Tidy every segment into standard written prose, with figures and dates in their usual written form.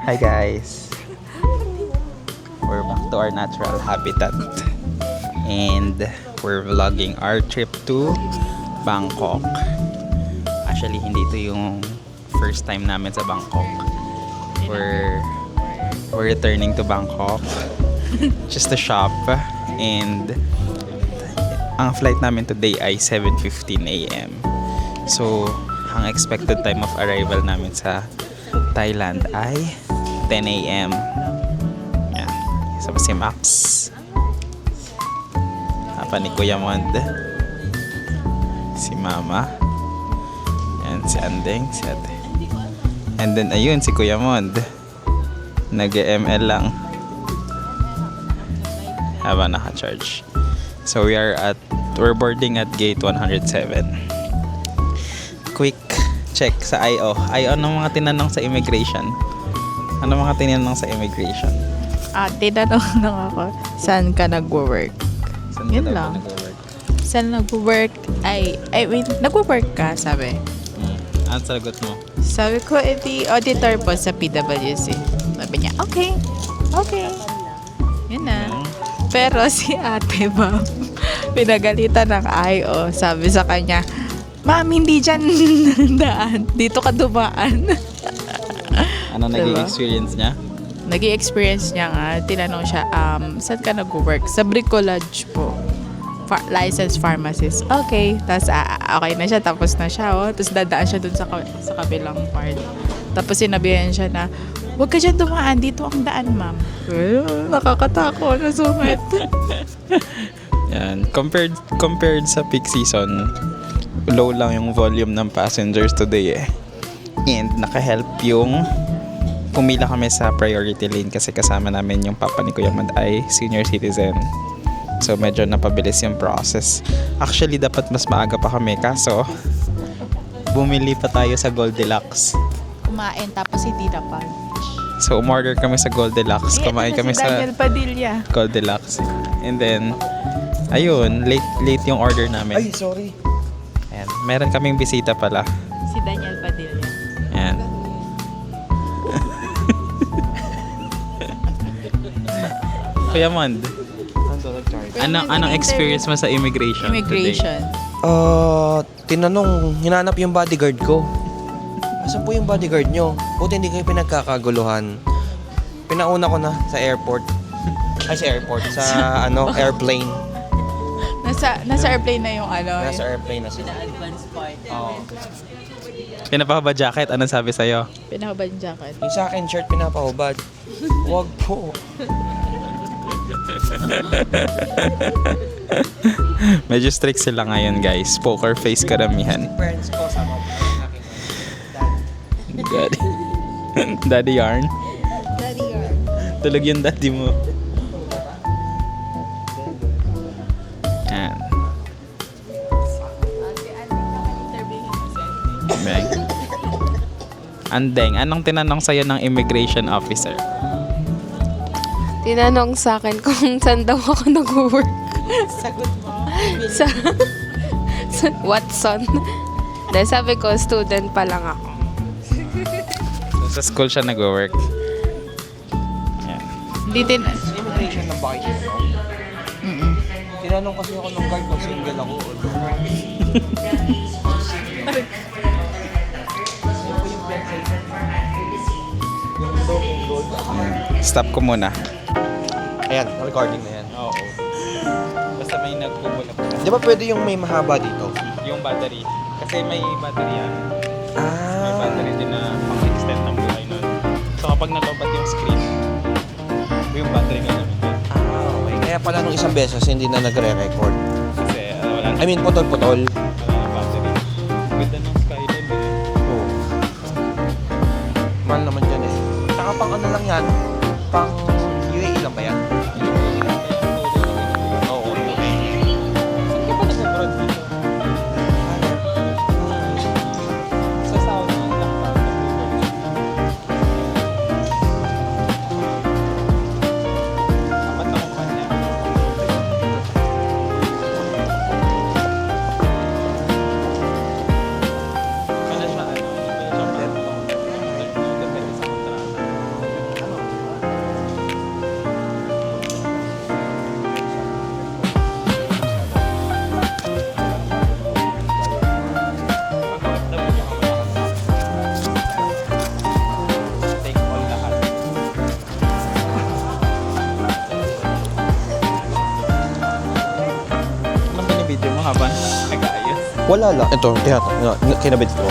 Hi guys! We're back to our natural habitat and we're vlogging our trip to Bangkok. Actually, hindi ito yung first time namin sa Bangkok. We're returning to Bangkok just to shop, and ang flight namin today ay 7:15 a.m. So, ang expected time of arrival namin sa Thailand ay 10 a.m. Yan. Isa pa si Max. Hapa ni Kuya Mond. Si Mama. Yan, si Andeng, si Ate. And then, ayun, si Kuya Mond. Nag-ML lang. Haba naka-charge. So, we're boarding at gate 107. Quick check sa IO. IO, anong mga tinanong sa immigration? Ano mga tinanong sa immigration? Tinanong lang ako, saan ka nag-work? Saan Yun ka daw lang. nag-work? Saan nag-work? Wait, nag-work ka, sabi. Ano sagot mo? Sabi ko, edi auditor po sa PWC. Sabi niya, okay. Yun na. Pero si ate, ma'am, pinagalitan ng IO. Sabi sa kanya, ma'am, hindi dyan daan. Dito ka dumaan. Ano naging Diba? experience niya? Naging experience niya nga, tinanong siya, saan ka nag-work? Sa bricolage po. Licensed pharmacist. Okay. Tapos, okay na siya. Tapos na siya, oh. Tapos, dadaan siya dun sa kabilang part. Tapos, sinabihan siya na, huwag ka dyan dumaan. Dito ang daan, ma'am. Nakakatako. Nasungit. Yan. Compared sa peak season, low lang yung volume ng passengers today eh. And naka-help yung pumila kami sa priority lane kasi kasama namin yung papa ni Kuya Mad ay senior citizen. So medyo napabilis yung process. Actually dapat mas maaga pa kami kaso bumili pa tayo sa Goldilocks. Kumain tapos hindi na pa. So umorder kami sa Goldilocks. Kumain kami si Daniel sa Padilla. Goldilocks. And then ayun, late yung order namin. Ay, sorry. Ayan, meron kaming bisita pala. Si Daniel Padilla. Ayan. Kuya Mond, anong experience mo sa immigration? Immigration. Tinanong, hinanap yung bodyguard ko. Asan po yung bodyguard nyo? Buti hindi kayo pinagkakaguluhan. Pinauna ko na sa airport. Ay, sa airport. Sa, airplane. Nasa airplane na yung ano. Nasa airplane na sila. Advance part. Oo. Pinapakaba jacket, anong sabi sa'yo? Pinakabad yung jacket. Yung sa akin, shirt pinapahubad. Huwag po. Medyo strict sila ngayon guys. Poker face karamihan. Friends ko, sama ko ang aking dad. Daddy yarn. Daddy yarn. Tulog yung daddy mo. Yan. Bang. Andeng, anong tinanong sa'yo ng immigration officer? Tinanong sa akin kung saan daw ako nag-work. Sagot mo. sa Watson. Dahil sabi ko, student pa lang ako. Sa school siya nag-work. Yan. Hindi din. Sa immigration ng bakit yun, no? Tinanong kasi ako ng guard kung single ako. Stop ko muna. Ayan, recording na yan. Oo. Basta may nagpupula po. Di ba pwede yung may mahaba dito? Yung battery. Kasi may battery yan. May Ah, battery din na pang-extend ng buhay nun. So kapag nalobat yung screen, yung battery nga namin yun. okay. Kaya pala nung isang beses hindi na nagre-record. Kasi wala na. I mean, putol-putol. Wala na battery. Ganda ng skyline eh. Oo. Mahal naman dyan eh. Saka pang ano lang yan? Pang UAE lang ba yan? Oo, UAE. Saan ka ba nag-abroad dito? Sa Saudi lang pa. Apat na kumpanya. Ano siya, ano? Depende sa kontrata. habang nag-aayos. Wala lang. Ito, kinabit ko.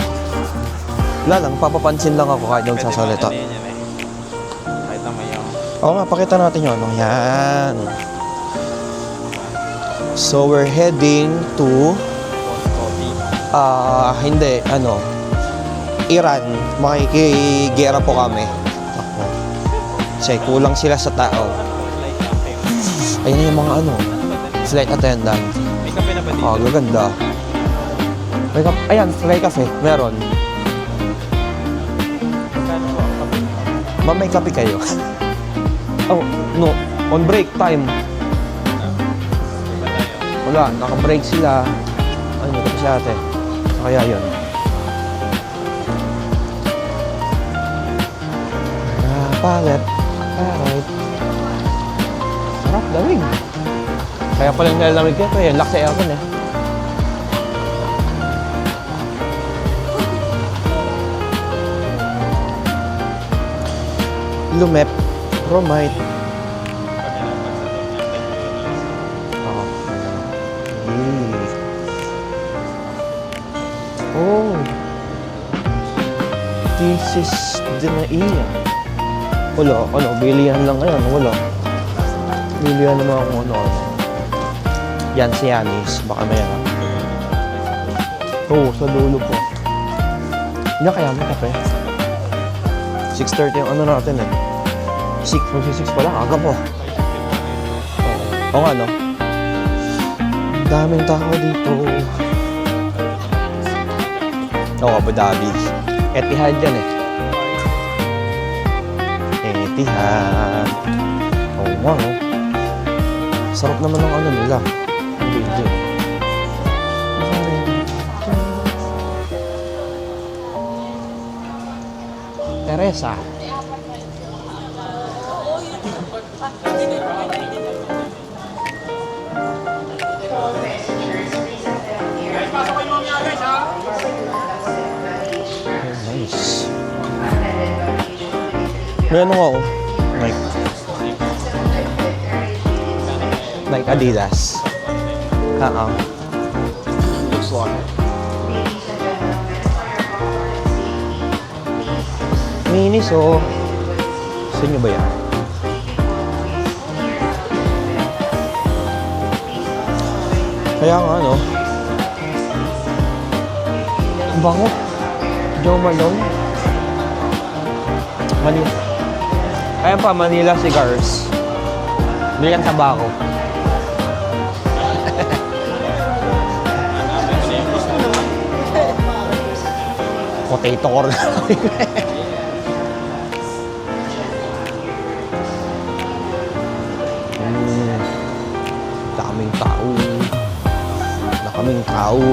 Wala lang, papapansin lang ako kahit yung sasalita. Ano yun, eh. Kahit na mayaw. Oo nga, pakita natin yung ano. Yan. So, we're heading to... Coffee. Hindi, Iran. Makikigera po kami. Ako. Kasi kulang sila sa tao. Like cafe. Ayun yung mga flight attendant. May kape na ba dito? Gaganda. Ayan, flight cafe. Meron. Magkano po ang kape? Ma'am, may kape kayo? Oh, no. On break time. Iba tayo. Wala, naka-break sila. Ay, may kape si ate. Kaya yun. Palet. Alright. Sarap, damig. Kaya pala nilalamig ka ito. Yan, lock sa aircon eh. Lumep. Romite. Oo. Oh. This is Dinaiya. Wala, bilihan lang ngayon. Wala. Bilihan naman kung ano. Yan si Yanis. Baka may Oo, sa dulo po. Hindi kaya may kape. 6:30 yung natin eh. 6 pa lang. Aga po. Oo nga, no? Daming tao dito. Abu Dhabi. Etihad yan eh. Etihad. Oo nga, no? Sarap naman ng nila. Video. Teresa. Nice. May ako. Like Adidas. Looks like. Miniso. Sa inyo ba yan? Kaya nga, Ang bango. Joe Malone. Manila. Ayan pa, Manila Cigars. Bigyan tabako. Potato corn. Daming tao. Nakaming tao.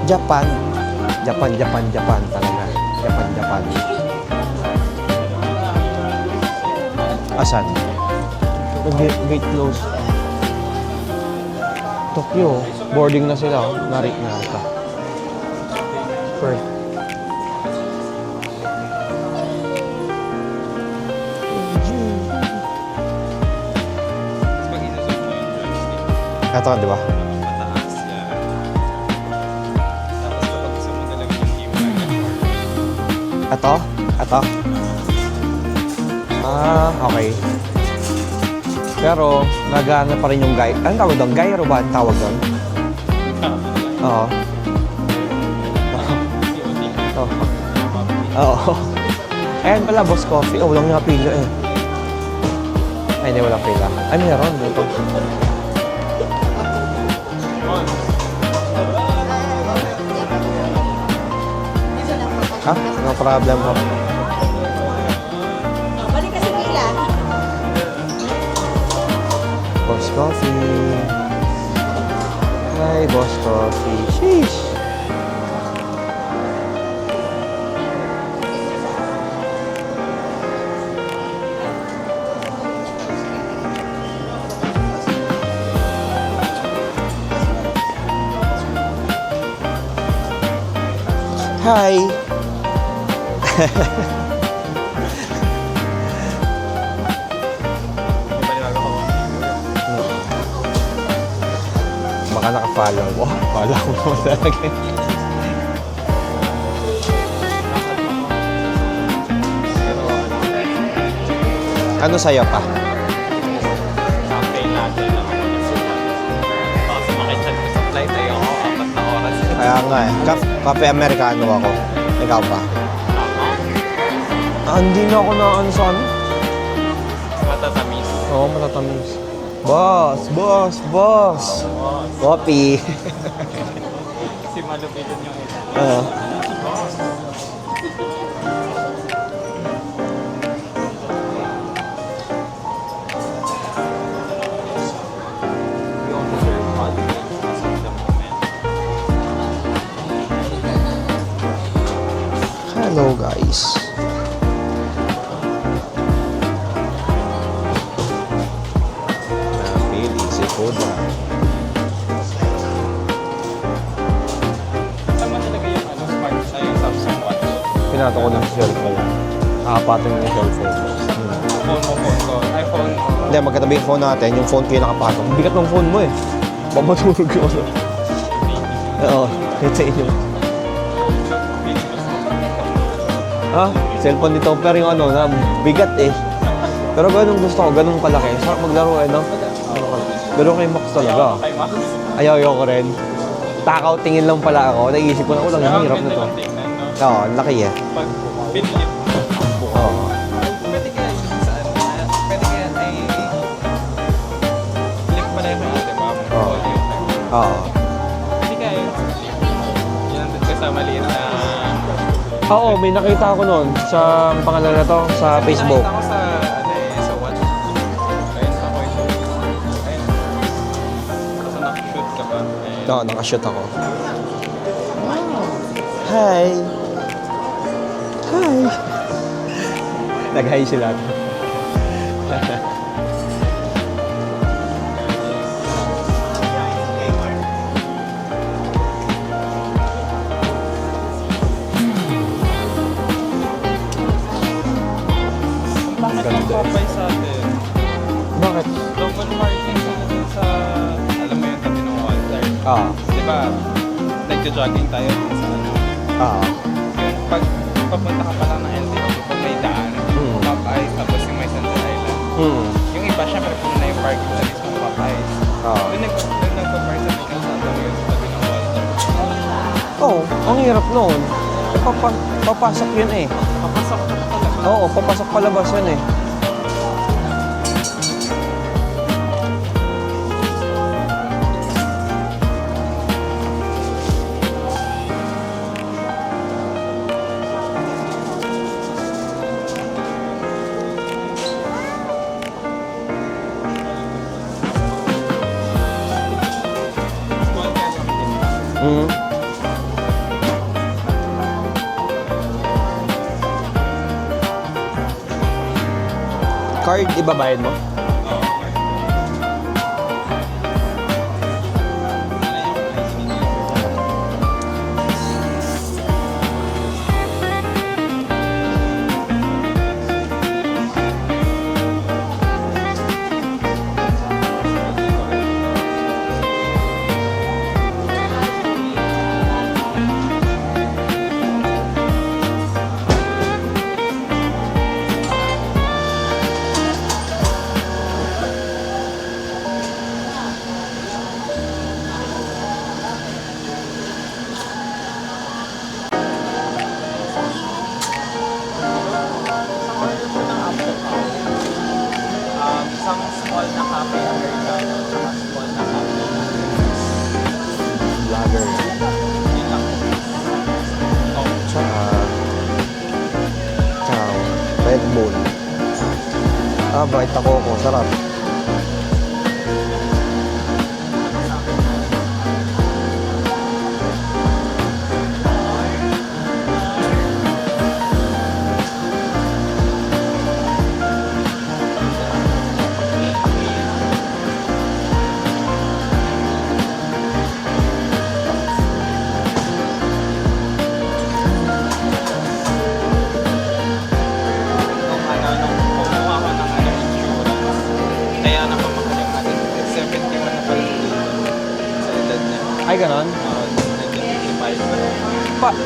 Japan talaga. Japan. Asan? Gate close. Tokyo, boarding na sila. Narita. Perth. Pag isusot mo yung joystick, Ito, di ba? mataas yan. Tapos kapag gusto mo talaga yung game Ito? Okay. Pero, nagana pa rin yung gyro. Anong tawag doon? Gyro ba ang tawag doon? Oo. Oo. Ayan pala, Boss Coffee. Oh, walang nga pila eh. Ay, hindi, walang pila. Ay, meron. Dito. Ha? No problem ho. Balik ka sa pila. Boss Coffee. Hi, Boss Coffee. Sheesh. Hi. Baka naka-follow. Oh, follow ko naman talaga. Ano sa'yo pa? Campaign natin na baka sumakit siya sa flight ay ako, 4 na oras. Kaya nga eh. Kape Amerikano ako. Ikaw pa? Hindi na ako na ano sa ano. Matatamis. Oo, matatamis. Boss! Boss! Boss! Coffee! Kasi malupitin yung ito. Oo. We only serve hot drinks as of the moment. Hello guys. Napili si Koda. Saan man talaga yung smart na yung Samsung Watch? Pinato ko ng cellphone. Nakapatin yung cellphone. Phone ko. iPhone ko. Hindi, magkatabi yung phone natin. Yung phone ko yung nakapatong. Bigat ng phone mo eh. Baka matulog yung ano. Oo, kahit sa inyo. Cellphone ni Topper yung ano na bigat eh. Pero ganun gusto ko, ganun kalaki. Sarap maglaro eh, no? Pero kay Max talaga. Kay Max. Ayaw ko rin. Takaw tingin lang pala ako. Naisip ko na ako lang, ang hirap na to. Oo, laki eh. Pag pinilip Oo. pwede kaya yung saan? Pwede kaya ay flip pala yung di ba? Oo. Oo. Pwede kaya yung flip. Yun ang dun sa maliit na... Oo, may nakita ako noon sa pangalan na to, sa Facebook. Nakita ko sa, sa watch. Ayun ako ito. Ayun. Kasi nakashoot ka ba? Ayun. Oo, nakashoot ako. Hi! Hi! Nag-hi sila. Bakit ang Popeye sa atin? Bakit? Double marking sa sa... Alam mo yung tabi ng Walter. Di ba? Nagja-jogging tayo dun sa ano. Yung pag papunta ka pala ng LTO, pag may daan, Popeyes, tapos yung may Central Island. Yung iba, syempre kung na yung parking sa mismo Popeyes. Doon nagpa-park sa Nickel Santa yung tabi ng Walter. Oo, ang hirap noon. Papasok yun eh. Papasok ka talaga. Oo, papasok palabas yun eh. Card, ibabayad mo? Isang small na cafe Americano, saka small na cafe. Vlogger. Yun lang. Oh, Tsaka... Red Bull. Vita Coco. Sarap. nung kumuha ko ng insurance, Ay, ganon? 155.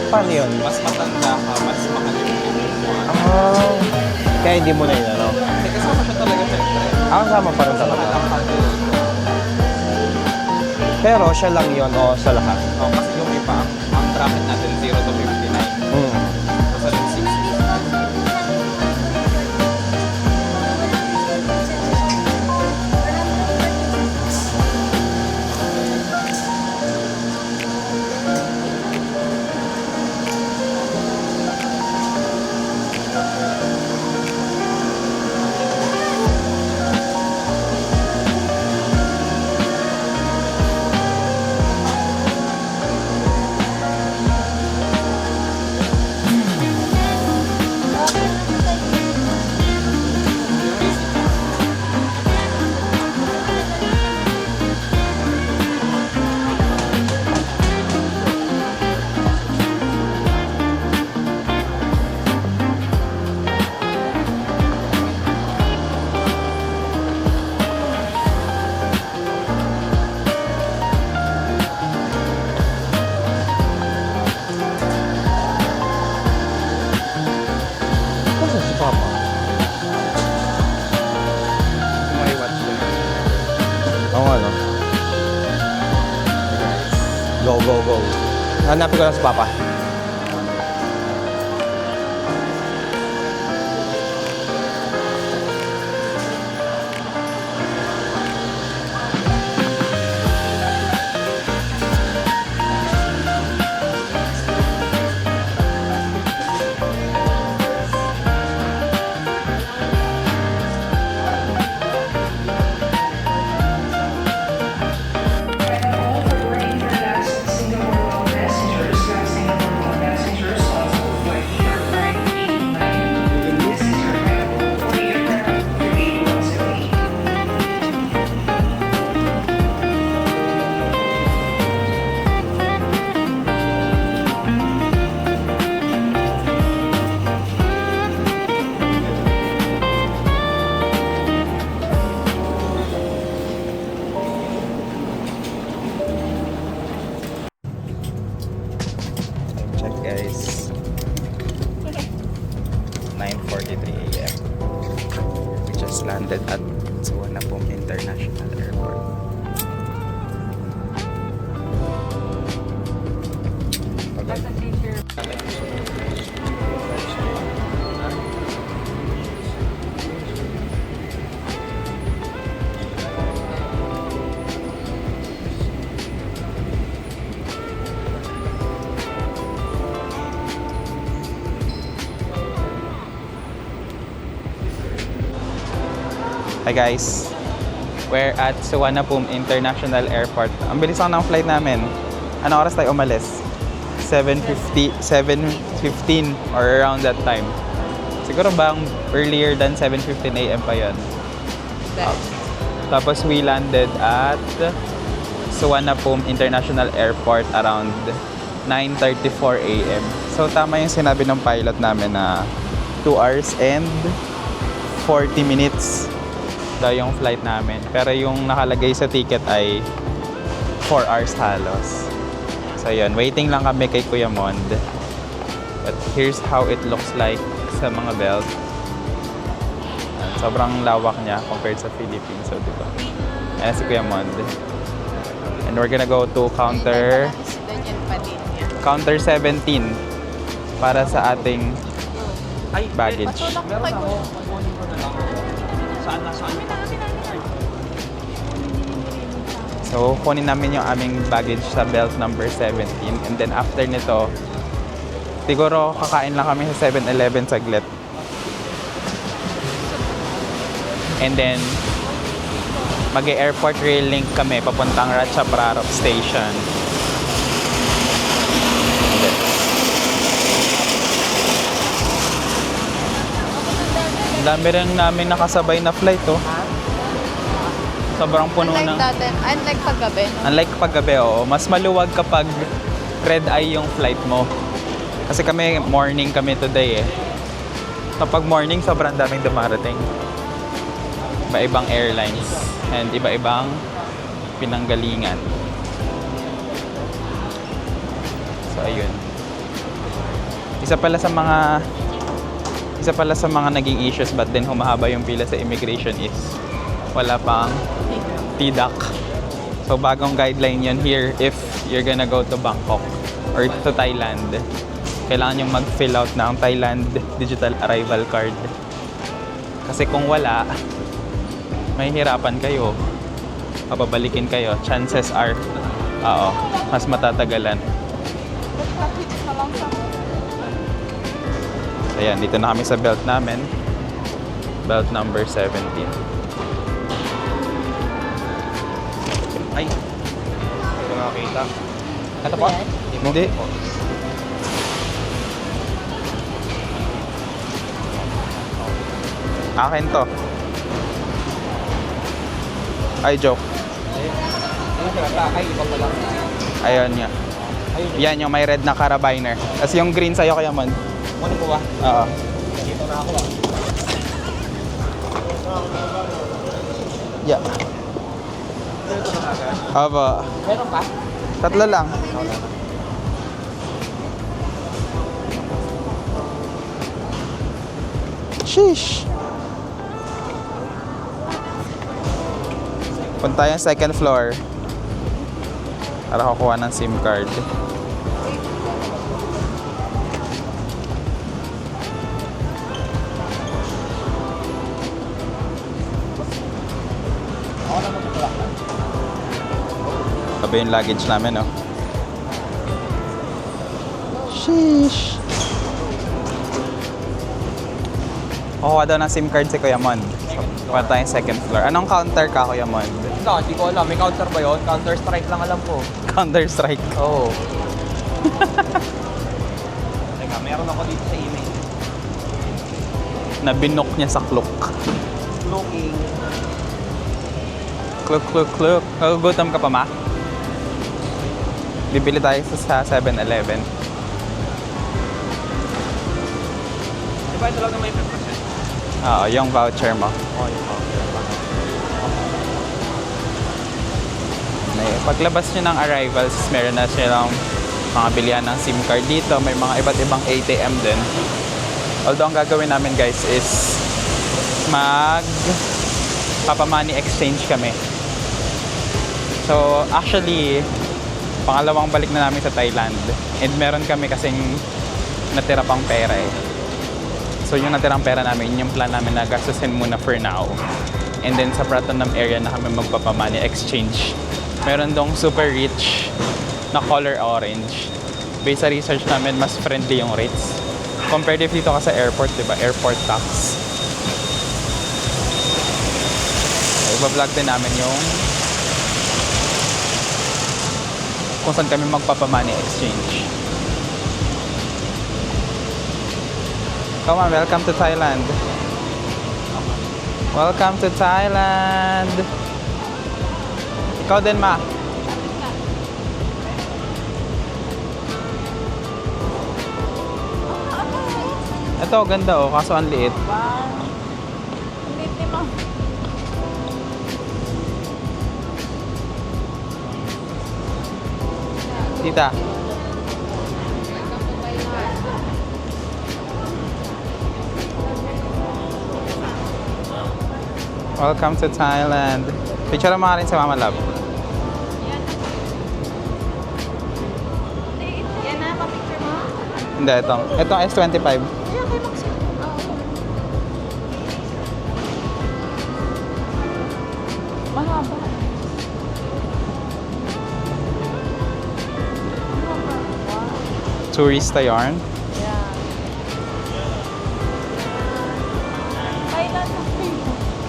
Paano yun? Mas matanda ka, mas mahal yung premium mo. Ah, kaya hindi mo na yun, ano? Kasi kasama siya talaga syempre. Sama pa rin talaga. Mahal ang kaldo. Pero siya lang yun o sa lahat? Oh, kasi yung iba, ang bracket natin 0 to 59. Hmm. So, sa 60. Kasi si Papa. May watch doon. Oo nga, no? Go, go, go. Hanapin ko lang si Papa. Check guys. 9:43 a.m. We just landed at Suvarnabhumi International Airport. Hi guys, we're at Suvarnabhumi International Airport. Ang bilis lang ng flight namin. Ano oras tayo umalis? 7:15 or around that time. Siguro bang earlier than 7:15 a.m. pa yun. Tapos we landed at Suvarnabhumi International Airport around 9:34 a.m. So tama yung sinabi ng pilot namin na 2 hours and 40 minutes daw yung flight namin. Pero yung nakalagay sa ticket ay 4 hours halos. So yun, waiting lang kami kay Kuya Mond. But here's how it looks like sa mga belt. Sobrang lawak niya compared sa Philippines. So diba? Ayan si Kuya Mond. And we're gonna go to counter 17 para sa ating baggage. So, kunin namin yung aming baggage sa belt number 17. And then after nito, siguro kakain lang kami sa 7-Eleven saglit. And then, mag-airport rail link kami papuntang Ratchaprarop Station. Ang dami rin namin nakasabay na flight, oh. Sobrang puno ng... Unlike paggabi. Unlike paggabi, oo. Mas maluwag kapag red eye yung flight mo. Kasi kami, morning kami today eh. Kapag morning, sobrang daming dumarating. Iba-ibang airlines and iba-ibang pinanggalingan. yun. Isa pala sa mga naging issues but then humahaba yung pila sa immigration is wala pang TDAC. So bagong guideline yun here if you're gonna go to Bangkok or to Thailand. Kailangan yung mag-fill out ng Thailand Digital Arrival Card. Kasi kung wala, mahihirapan kayo. Papabalikin kayo. Chances are, mas matatagalan. Ayan, dito na kami sa belt namin. Belt number 17. Ay, hindi ko nakakita. Ito po? Hindi. Akin to. Ay, joke. Ay, iba pala. Ayun nga. Yan yung may red na carabiner. Tapos yung green sa'yo kaya man. Kunin ko ba? Oo. Dito na ako ah. Yeah. Aba. Meron pa? Tatlo lang. Sheesh. Punta yung second floor para kukuha ng SIM card. Tabi yung luggage namin, oh. Sheesh. Kukuha daw ng SIM card si Kuya Mon. Punta tayong second floor. Anong counter ka, Kuya Mon? Hindi ko alam. May counter ba yun? Counter strike lang alam ko. Counter Strike. Oo. Teka, meron ako dito sa email. Na binok niya sa clock. Looking. Clook. Nagugutom ka pa, ma? Bibili tayo sa 7-Eleven. Di ba ito lang na may 5%? Oo, yung voucher mo. Oo, yung counter. Paglabas nyo ng arrivals, meron na silang mga bilihan ng SIM card dito. May mga iba't ibang ATM din. Although ang gagawin namin guys is papa-money exchange kami. So actually, pangalawang balik na namin sa Thailand. And meron kami kasing natira pang pera eh. So yung natirang pera namin, yung plan namin na gastusin muna for now. And then sa Pratunam area na kami magpapa-money exchange. Meron dong super rich na color orange. Based sa research namin, mas friendly yung rates. Compared if dito ka sa airport, diba? Airport tax. Iba-vlog din namin yung kung saan kami magpapa-money exchange. Come on, welcome to Thailand. Welcome to Thailand. Ikaw din, ma. Ito, ganda oh. Kaso ang liit. Tita. Welcome to Thailand. Picture mo rin sa Mama Love. Yan na, pa-picture mo. Hindi, itong S25. Mahaba. Tourista yarn. Yeah. Thailand.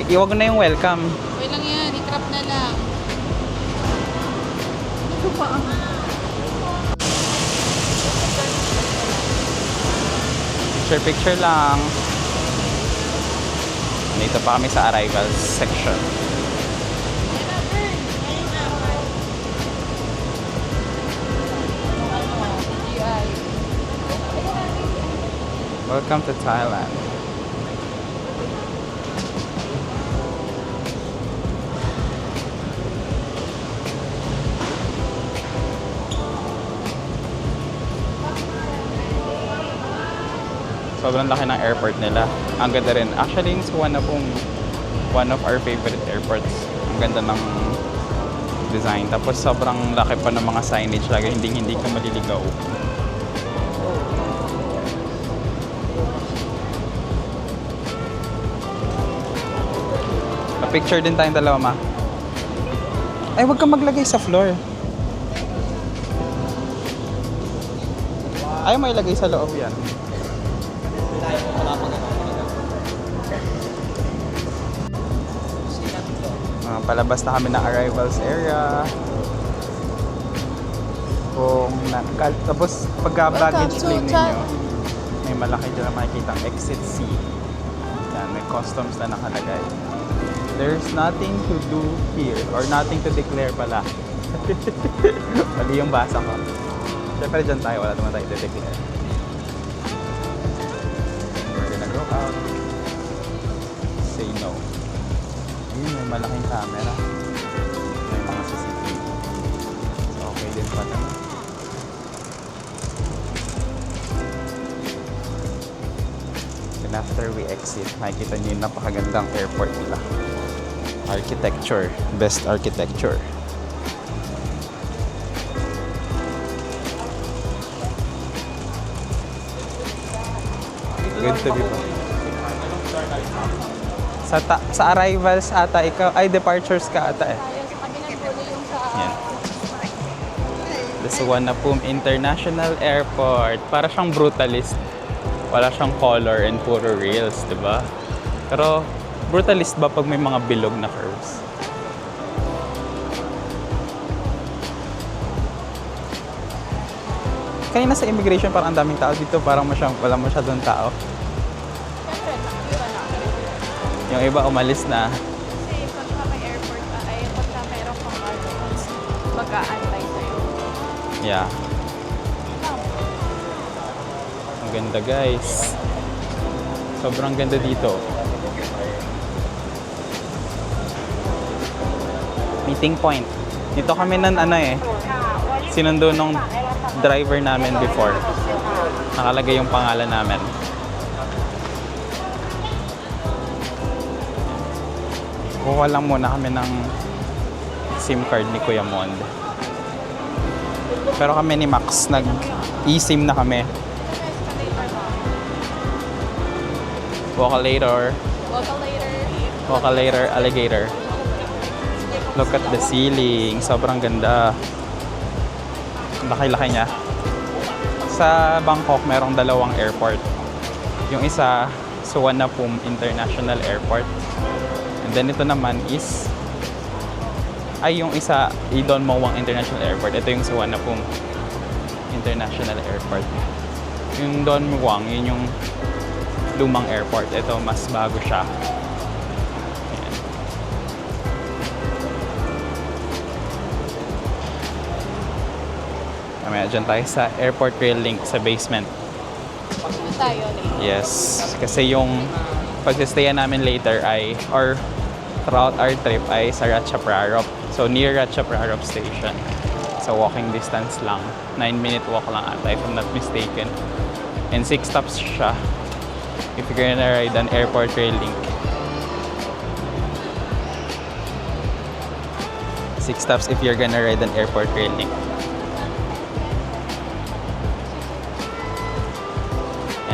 Iwag na yung welcome. Okay lang yan, i-crop na lang. Picture lang. Dito pa kami sa arrivals section. Welcome to Thailand. Sobrang laki ng airport nila. Ang ganda rin. Actually, yung Suwana pong one of our favorite airports. Ang ganda ng design. Tapos sobrang laki pa ng mga signage lagi. Hindi ka maliligaw. Picture din tayong dalawa, ma. Ay, wag kang maglagay sa floor. Ayaw mo ilagay sa loob yan. Palabas na kami ng arrivals area. Tapos pagka baggage claim ninyo, may malaki dyan na makikita ang exit C. Yan, may customs na nakalagay. There's nothing to do here or nothing to declare pala. Mali yung basa ko. Siyempre dyan tayo, wala naman tayo to-declare. We're gonna go out. Say no. Ayun, may malaking camera. May mga CCTV. Okay din pala. And after we exit, makikita niyo yung napakagandang airport nila. Architecture. Best architecture. Good to be back. Sa arrivals ata ikaw, ay departures ka ata eh. Yan. The Suvarnabhumi International Airport. Para siyang brutalist. Wala siyang color and puro rails, di ba? Pero brutalist ba pag may mga bilog na curves? Kanina sa immigration parang ang daming tao dito, parang wala masyadong tao. Yung iba umalis na. Kasi pagka may airport ay pagka mayroong pang guards, mag-aantay sa'yo. Yeah. Ang ganda guys. Sobrang ganda dito. Meeting point. Dito kami sinundo nung driver namin before. Nakalagay yung pangalan namin. Kuha lang muna kami ng SIM card ni Kuya Mond. Pero kami ni Max, nag-eSIM na kami. Walk-a-later. Walk-a-later, alligator. Look at the ceiling. Sobrang ganda. Laki-laki niya. Sa Bangkok, merong dalawang airport. Yung isa, Suvarnabhumi International Airport. And then ito naman is yung isa, Don Muang International Airport. Ito yung Suvarnabhumi International Airport. Yung Don Muang, yun yung lumang airport. Ito, mas bago siya. Ayan. Mamaya dyan tayo sa airport rail link sa basement. Tayo Yes. Kasi yung pag-stayan namin later or throughout our trip ay sa Ratchaprarop. So, near Ratchaprarop Station. So, walking distance lang. 9-minute walk lang ata, if I'm not mistaken. And 6 stops siya if you're gonna ride an airport rail link. 6 stops if you're gonna ride an airport rail link.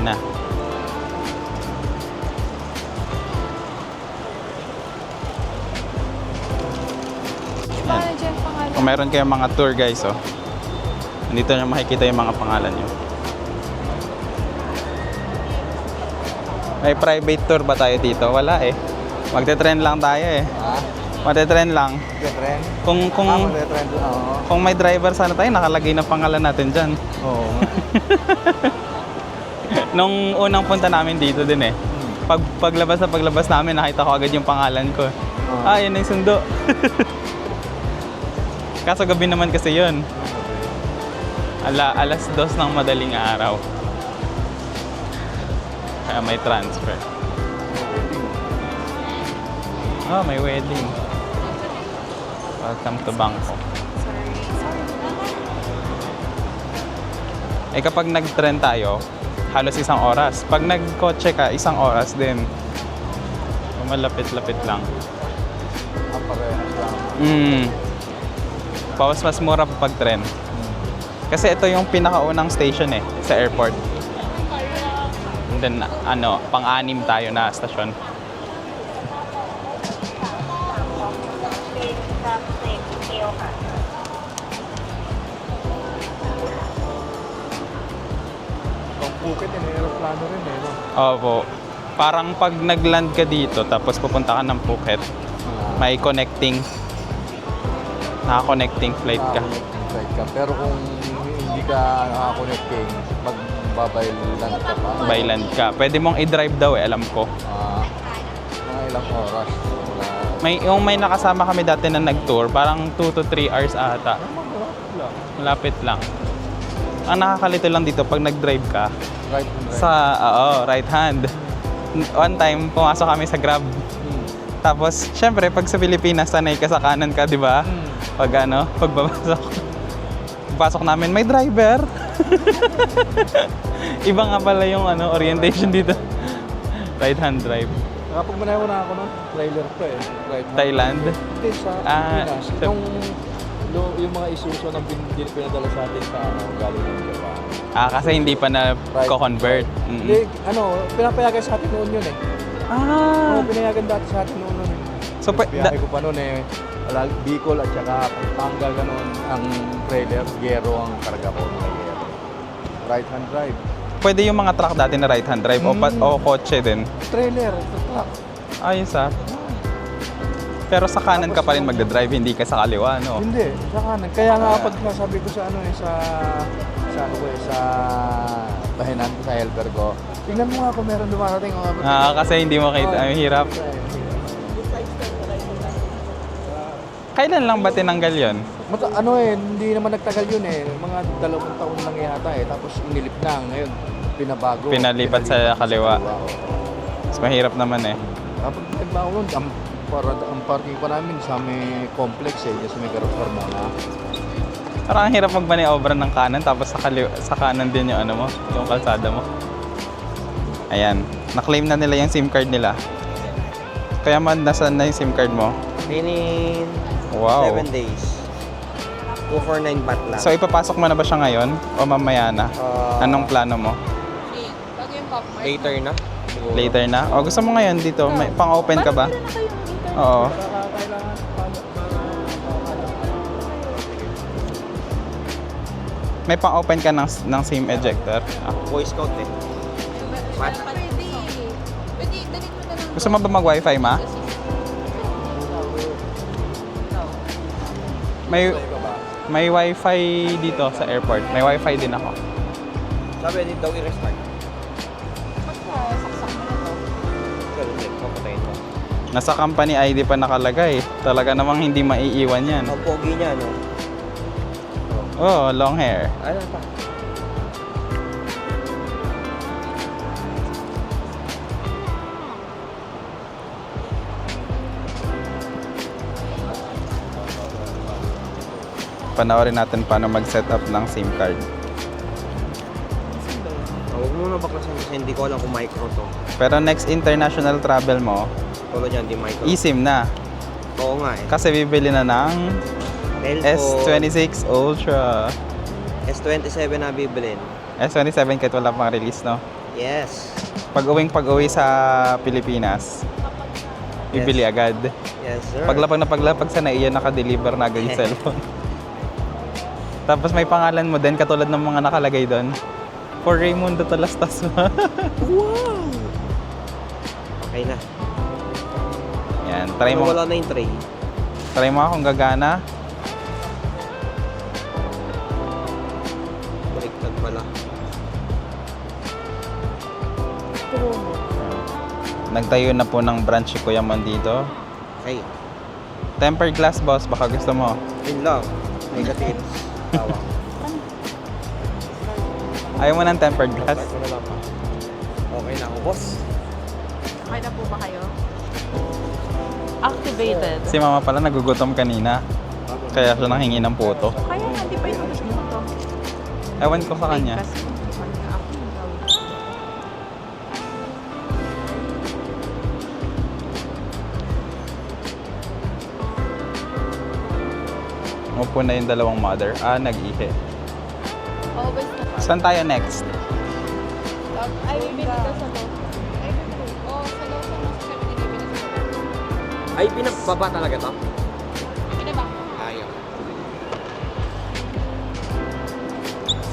Yan na. Paano dyan pangalan? Kung meron kayong mga tour guys, nandito nyo makikita yung mga pangalan nyo. May private tour ba tayo dito? Wala eh. Magte-trend lang tayo eh. Magte-trend lang. Magte-trend? Magte-trend lang, oo. Kung may driver sana tayo, nakalagay na pangalan natin dyan. Oo. Nung unang punta namin dito din eh. Paglabas namin, nakita ko agad yung pangalan ko. Yun na yung sundo. Kaso gabi naman kasi yun. Alas 2 ng madaling araw. Kaya may transfer. May wedding. Welcome to Bangkok. Kapag nag-trend tayo, halos 1 oras. Pag nagkotse ka, 1 oras din. Malapit-lapit lang. Bawas mas mura pa pag tren. Kasi ito yung pinakaunang station eh, sa airport. And then, pang-anim tayo na stasyon. Ang Phuket, aeroplano rin eh, no? Opo. Parang pag nag-land ka dito, tapos pupunta ka ng Phuket, may naka-connecting flight ka. Flight ka. Pero kung hindi ka naka-connecting, magbabayland ka pa. By land ka. Pwede mong i-drive daw eh, alam ko. Mga ilang oras. May nakasama kami dati na nag-tour, parang 2 to 3 hours ata. Malapit lang. Ang nakakalito lang dito pag nag-drive ka, Right and right. right hand. One time, pumasok kami sa Grab. Tapos, syempre, pag sa Pilipinas, sanay ka sa kanan ka, di ba? Pagpasok namin, may driver. Iba nga pala yung orientation dito. Right hand drive. Kapag manayaw na ako nun, trailer ko eh. Right hand. Thailand. Hindi, sa Pilipinas. Yung mga isuso ng pinadala sa atin sa galing ng Japan. Kasi hindi pa na co-convert. Hindi, pinapayagan sa atin noon yun eh. Pinayagan dati sa atin noon eh. So, Biyahe ko pa noon eh. Bicol at saka Pampanga ganoon ang trailer, Gero ang karga ko ng Gero. Right hand drive. pwede yung mga truck dati na right hand drive o kotse din. Trailer, truck. Ayos ah. Pero sa kanan ka pa rin magdadrive, hindi ka sa kaliwa, no? Hindi, sa kanan. Kaya nga pag nasabi ko sa bahinan ko sa helper ko, tingnan mo nga kung meron dumarating o Kasi hindi mo kita, ang hirap. Kailan lang ba tinanggal yun? Hindi naman nagtagal yun eh. Mga 2 taon lang yata eh. Tapos inilip na. Ngayon, pinabago. Pinalipat sa kaliwa. Mas mahirap naman eh. Kapag nagbago nun, ang parking pa namin sa may complex eh. Sa may Carmona. Parang ang hirap magmaniobra ng kanan tapos sa kanan din yung yung kalsada mo. Ayan, na-claim na nila yung SIM card nila. Kaya man, nasaan na yung SIM card mo? Within Wow. 7 days. 249 baht lang. So ipapasok mo na ba siya ngayon o mamaya na? Anong plano mo? Later na. Siguro. Later na? O gusto mo ngayon dito? May pang-open ka ba? Oo. May pang-open ka ng SIM ejector? Voice code eh. What? Gusto mo ba mag-wifi, ma? May wifi dito sa airport. May wifi din ako. Sabi din daw i-restart. Papatayin mo. Nasa company ID pa nakalagay. Talaga namang hindi maiiwan yan. Ang pogi niya, no? Oh, long hair. Ano pa? Panoorin natin paano mag-set up ng SIM card. Huwag mo na baklasan kasi hindi ko alam kung micro to. Pero next international travel mo, Tulad yan, di micro. eSIM na. Oo nga eh. Kasi bibili na ng Telco, S26 Ultra. S27 na bibilin. S27 kahit wala pang release, no? Yes. Pag-uwi sa Pilipinas, bibili agad. Yes, sir. Paglapag sa naiya, naka-deliver na agad yung cellphone. Tapos may pangalan mo din, katulad ng mga nakalagay doon. For Raymundo Talastas. Wow! Okay na. Yan, try mo. Wala na yung tray. Try mo kung gagana. Baliktad pala. Nagtayo na po ng branch si Kuya Mon dito. Okay. Tempered glass, boss. Baka gusto mo. Yun lang. Negative. Tawa. Ayaw mo ng tempered glass? Start mo na lang pa. Okay na ako, boss. Okay na po ba kayo? Activated. Si mama pala nagugutom kanina. Kaya siya nanghingi ng puto. Kaya nga, di ba yung gusto mo to? Ewan ko sa kanya. Umupo na yung dalawang mother. Nag-ihi. Always na pa. Saan tayo next? Ay, bibili ka sa loob. Ay, bibili. Oo, sa loob sa mas kami bibili sa loob. Ay, pinababa talaga to? Pinaba. Ayaw.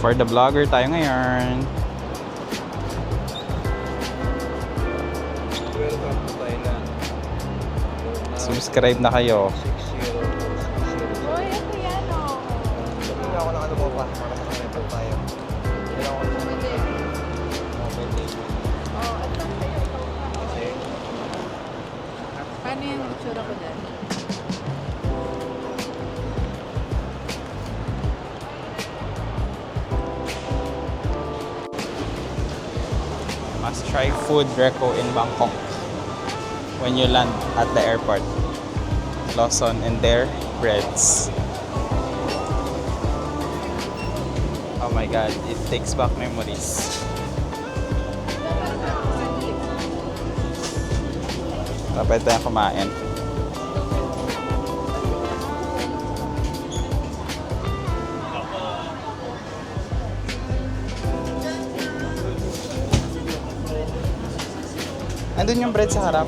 For the vlogger tayo ngayon. Welcome to Thailand. Subscribe na kayo. 60. Uy, ito yan o. Hindi ako ng ano mo pa. Para makarepo tayo. Hindi ako ng Pwede. pwede. Oo, at lang sa'yo. Ikaw ka. Kasi, Paano yung itsura ko dyan? Must try food reco in Bangkok when you land at the airport. Lawson and their breads. Oh my god, it takes back memories. Dapat tayong kumain. Andun yung bread sa harap.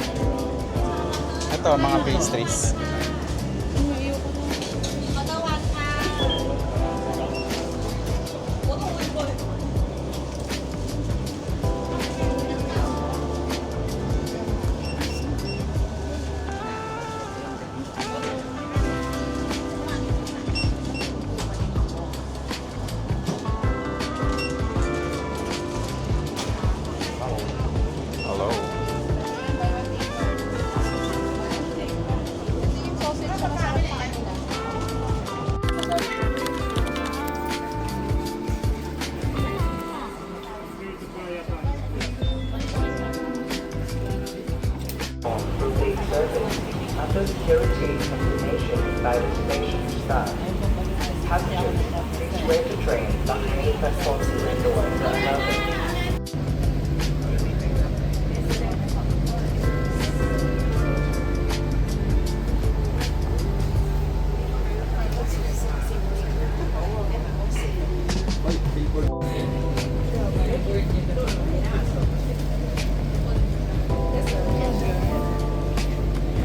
Ito, mga pastries. Hello. After security information by the station staff, passengers please wait to train behind the porcelain doors are open.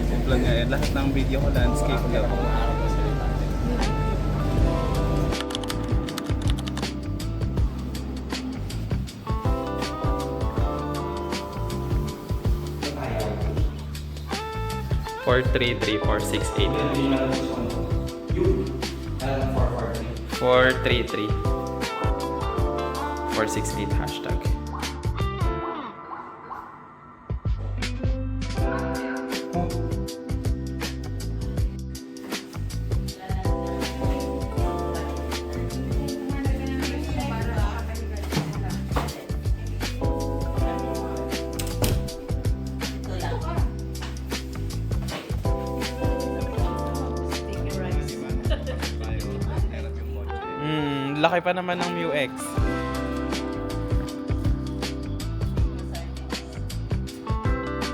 Simple nga eh. Lahat ng video ko landscape lang. Four three three 468. 433 468 hashtag. Laki pa naman ng MUX.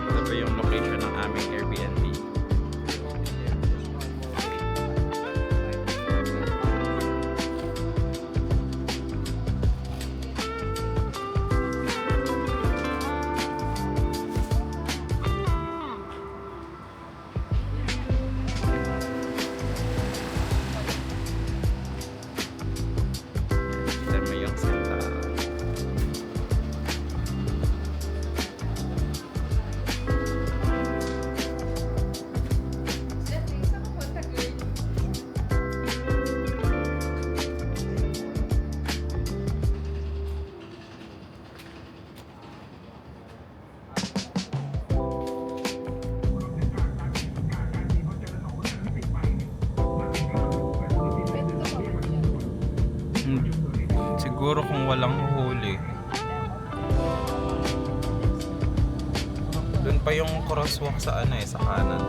Ito pa yung location ng aming Airbnb. Kita mo yung Santa. Siguro kung walang huli. Doon pa yung crosswalk sa ano eh, sa kanan.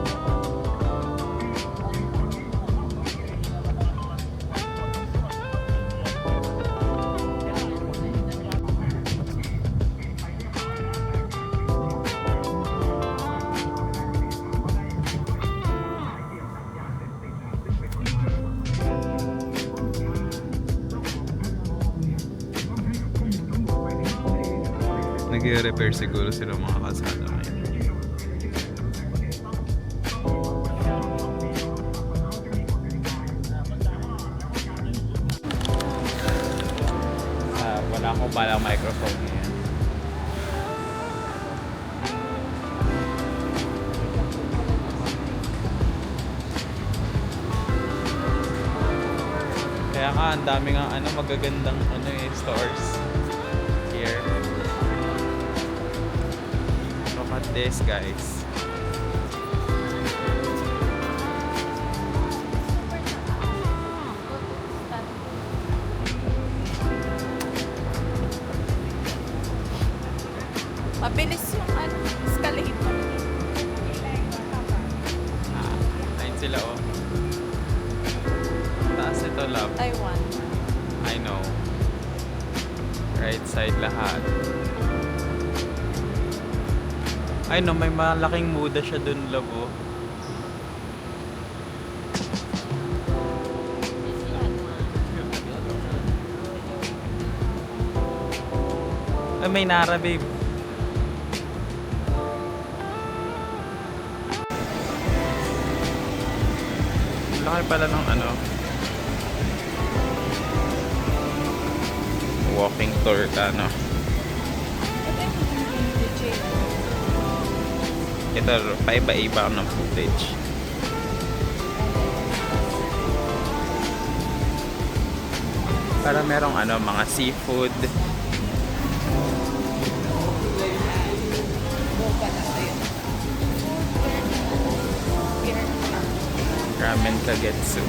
Nag-repair siguro sila mga kalsada ngayon. Wala akong palang microphone ngayon. Kaya nga, ang dami nga magagandang stores here. Look at this, guys. Mabilis yung escalator. Ayun sila, oh. Taas ito, love. Taiwan. I know. Right side lahat. Ay no, may malaking muda siya dun, love, oh. Ay, may Nara, babe. Laki pala ng walking tour ka, no? Ito, paiba-iba ng footage. Para merong mga seafood. Ramen kagetsu.